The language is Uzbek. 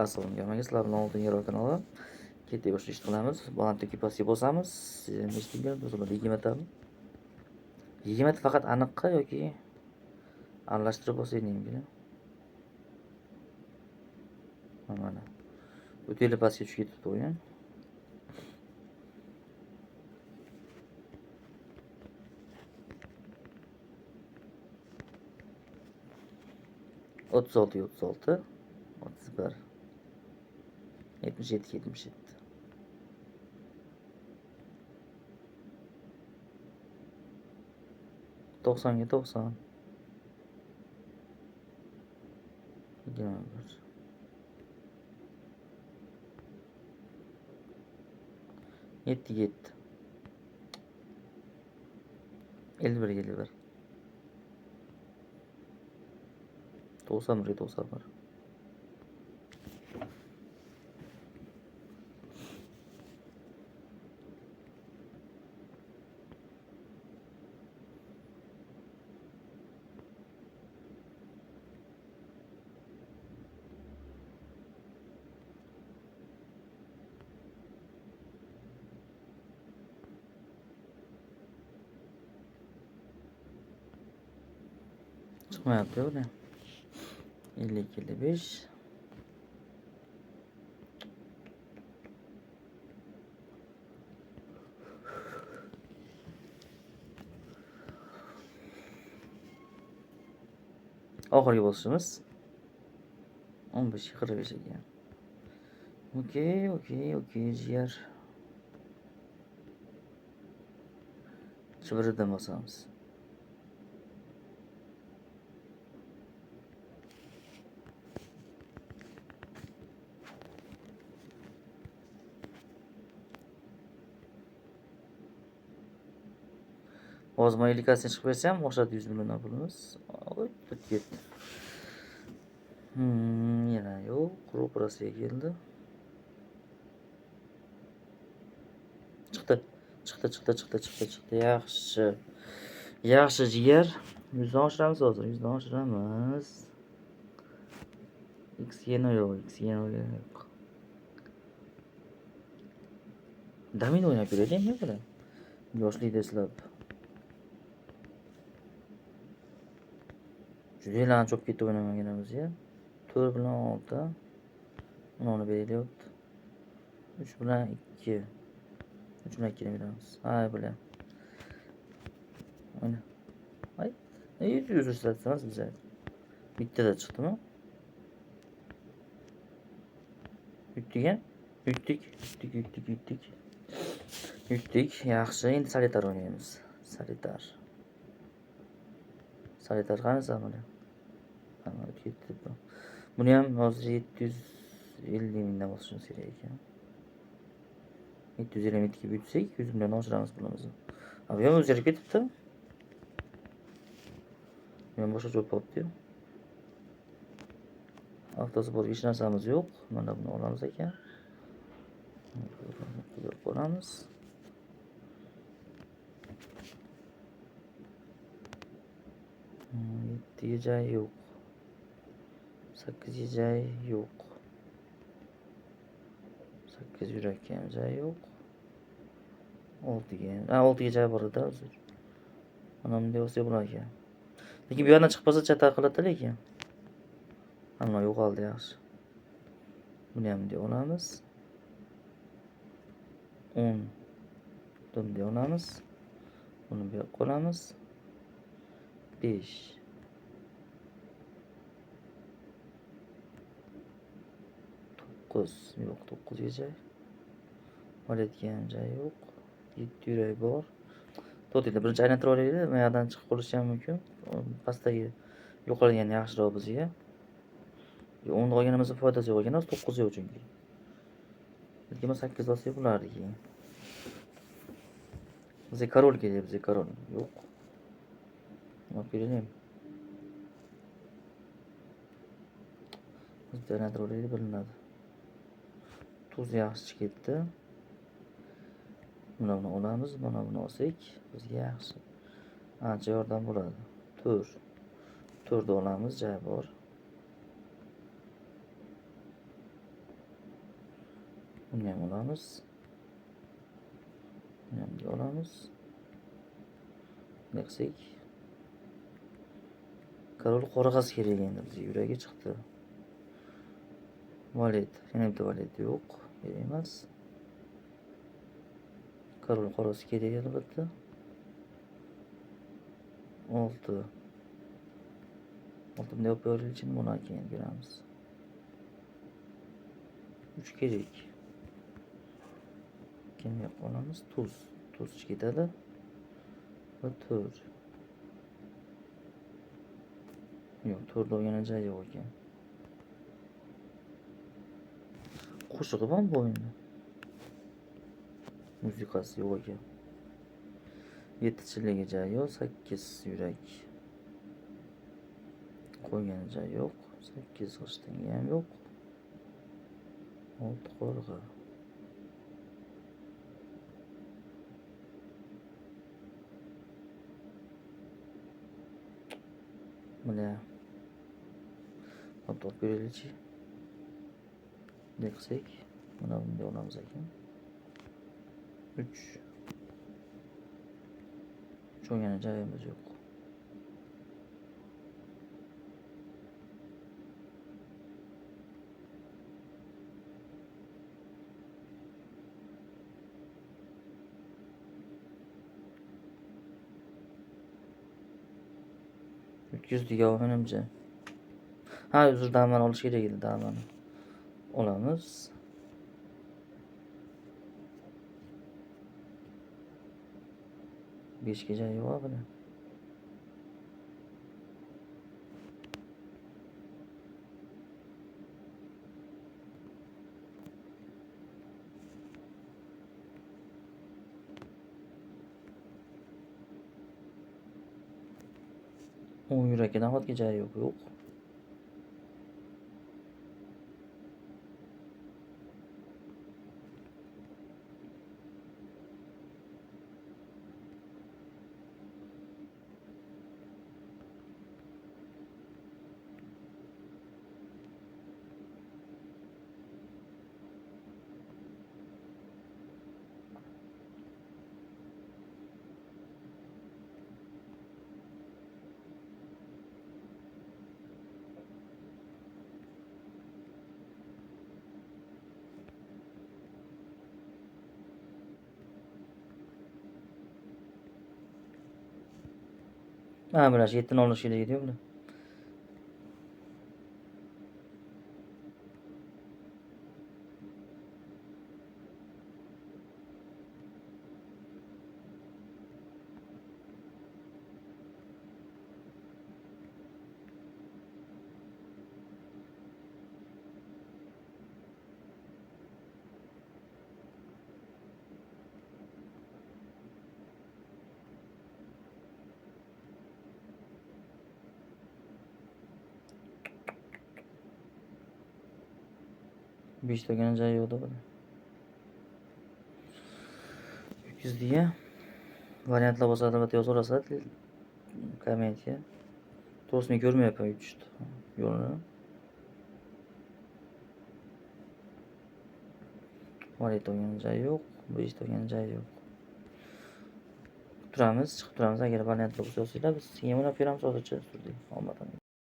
Assalomu alaykum. Sizlar bilan oldin yer kanali ketiga boshqa ish qilamiz. Balandlikka pastga bosamiz. Eshitdinglar, do'stlar, 20 20 faqat aniqqa yoki aralashtirib bosaylik mumkin. Mana. O'teli pastga tushib ketibdi o'yin. O'ttiz olti, 31, 77. 90'ga 90. 21. 7. 51. 91. Çıkmayapti bu. 52, 55. Oxirgi bosishimiz 15, 45 ekan. Okey, jigar. Chibiridan bosamiz. Hozir mana elikasini chiqib bersam, o'xshadi 100 million pulimiz. O'tib ketdi. Yana yo'q, ro'parasiga keldi. Chiqdi. Yaxshi jigar. 100 dan oshiramiz hozir, 100 dan oshiramiz. X yo'q. Damin o'ynab ko'raylikmi bular? Yoshlik deslab. Juda çok ketdi o'ynamaganimiz ya. 4 bilan 6. Buni beraylik. 3 bilan 2. 3 bilan 2 beramiz. Hay bular. Oyna. Hay. Ne yürüyoruz isterseniz bize. Bitti de çıktı mı? Yutdik. Yaxshi, endi solitar o'ynaymiz. Solitar qanisi mana? Mana o'tib ketdi bu. Buni ham hozir 750 mingdan bosishimiz kerak ekan. 750 ga büyütsek 100 million oshiramiz pulimizni. Abi ham o'zgarib ketibdi. Men boshqa jo'p bo'libdi. Avtosi bor, hech narsamiz yo'q. Mana buni olamiz ekan. Qo'yib qo'yamiz. 7 joy yo'q. 8 joy yo'q. 8 yurakka ham joy yo'q. 6 ga. 6 joy bor edi hozir. Mana bunday olsa bo'lar ekan. Lekin bu yerdan chiqmasa chata qiladi lekin. Hamma yo'qoldi yaxshi. Buni ham bunday olamiz. 10 bunday olamiz. Buni bu yoqqa olamiz. 5 9 yo'q, 9 joy. Oladigan joy yo'q. 7 yurak bor. To'g'ri, birinchi aylantirib olaylik. Bu yerdan chiqib qolishi ham mumkin. Pastdagi yo'qolgani yaxshiroq bizga. 10 olganimizning foydasi yo'q ekan, 9 yo'q chunki. Lekin 8 olsak bo'lardi keyin. Bizga korol kerak, bizga korol yo'q. Nima kerak? Bizda aylantirib bilinadi. Tuz yaxshi ketdi. Buni olamiz, mana buni olsak bizga yaxshi. Ancha yordam bo'ladi. 4 olamiz, joy bor. Buni ham olamiz. Buni ham olamiz. Ne qilsak? Korol qorag'asi kerak endi bizga, yuragi chiqdi. Valet, yana bitta valet yo'q, kerak emas. Korol qorasi kerak albatta. 6. 6 bunday olib qo'yilishi buni keyin beramiz. 3 kerak. Kimga qolamiz? Tuz. Tuz ketadi. Va 4. Yo'q, 4 olgani joyi yo'q ekan. Qo'shig'i ham bu endi. Musiqasi yo'q ekan. 7 chilligi joyi yo'q, 8 yurak. Qo'ygan joyi yo'q. 8 g'ishtingi ham yo'q. 6 qorg'a. Mana olib beraylikchi. Ne qilsak? Mana bunday olamiz ekan. 3. Cho'gani joyimiz yo'q. Yuzdiga menimcha. Ha, uzr, damani olish kerak edi, damani. Olamiz. Beshga joyi yo'q buni. O yurakka nahotki joyi yo'q? Yo'q. Ha, mana shu 7 ni olish kerak edi buni. Besh tagani joyi yo'q buni. 300 diye. Variantlar bo'lsa albatta yozaverasizlar kommentga. To'g'risini ko'rmayapman 3 yo'lini. Valet olgan joyi yo'q, 5 olgan joyi yo'q. Turamiz, chiqib turamiz. Agar variantlar bo'lsa yozinglar, biz keyin o'ynab beramiz hozircha. Turdik, omad.